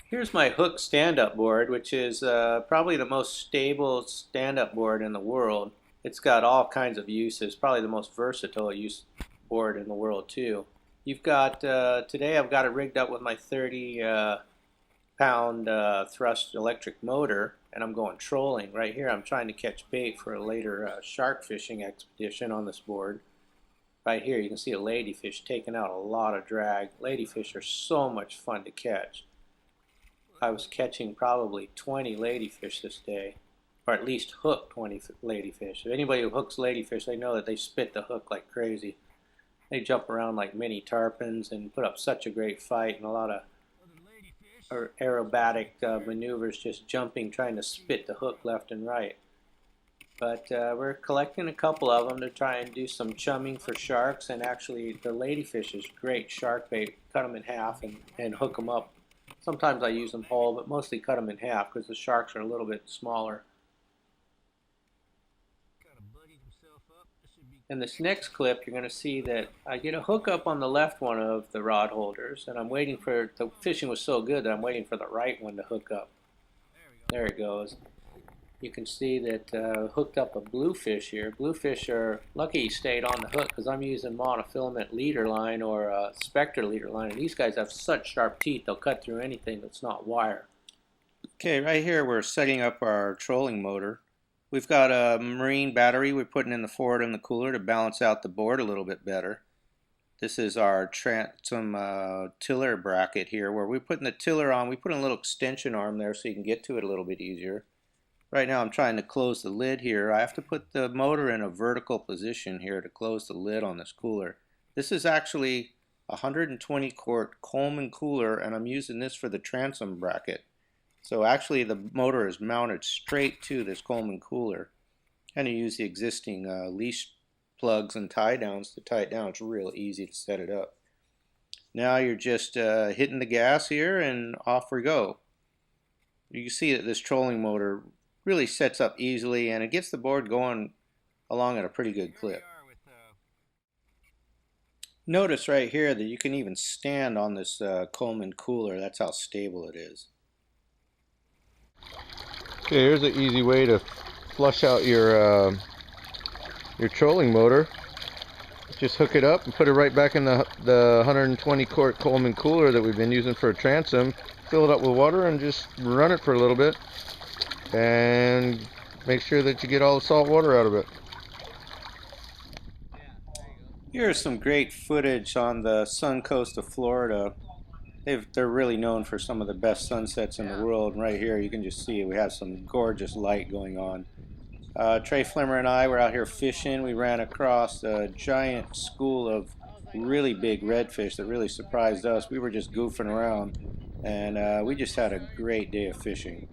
Here's my Hook stand-up board, which is probably the most stable stand-up board in the world. It's got all kinds of uses, probably the most versatile use board in the world too. You've got, today I've got it rigged up with my 30 pound thrust electric motor, and I'm going trolling. Right here I'm trying to catch bait for a later shark fishing expedition on this board. Right here you can see a ladyfish taking out a lot of drag. Ladyfish are so much fun to catch. I was catching probably 20 ladyfish this day, or at least hooked 20 ladyfish. If anybody who hooks ladyfish, they know that they spit the hook like crazy. They jump around like mini tarpons and put up such a great fight, and a lot of aerobatic maneuvers, just jumping, trying to spit the hook left and right. But we're collecting a couple of them to try and do some chumming for sharks, and actually the ladyfish is great shark bait. Cut them in half and hook them up. Sometimes I use them whole, but mostly cut them in half because the sharks are a little bit smaller. In this next clip, you're going to see that I get a hook up on the left one of the rod holders, and I'm waiting for, the fishing was so good that I'm waiting for the right one to hook up. There it goes. You can see that hooked up a bluefish here. Bluefish are lucky he stayed on the hook because I'm using monofilament leader line or a Spectre leader line, and these guys have such sharp teeth they'll cut through anything that's not wire. Okay, right here we're setting up our trolling motor. We've got a marine battery we're putting in the forward and the cooler to balance out the board a little bit better. This is our transom tiller bracket here where we're putting the tiller on. We put in a little extension arm there so you can get to it a little bit easier. Right now I'm trying to close the lid here. I have to put the motor in a vertical position here to close the lid on this cooler. This is actually a 120 quart Coleman cooler, and I'm using this for the transom bracket. So actually the motor is mounted straight to this Coleman cooler. And you use the existing leash plugs and tie downs to tie it down. It's real easy to set it up. Now you're just hitting the gas here and off we go. You can see that this trolling motor really sets up easily and it gets the board going along at a pretty good clip. Notice right here that you can even stand on this Coleman cooler. That's how stable it is. Okay, here's an easy way to flush out your trolling motor. Just hook it up and put it right back in the 120 quart Coleman cooler that we've been using for a transom. Fill it up with water and just run it for a little bit. And make sure that you get all the salt water out of it. Here's some great footage on the sun coast of Florida. They're really known for some of the best sunsets in the world. And right here you can just see we have some gorgeous light going on. Trey Flimmer and I were out here fishing. We ran across a giant school of really big redfish that really surprised us. We were just goofing around, and we just had a great day of fishing.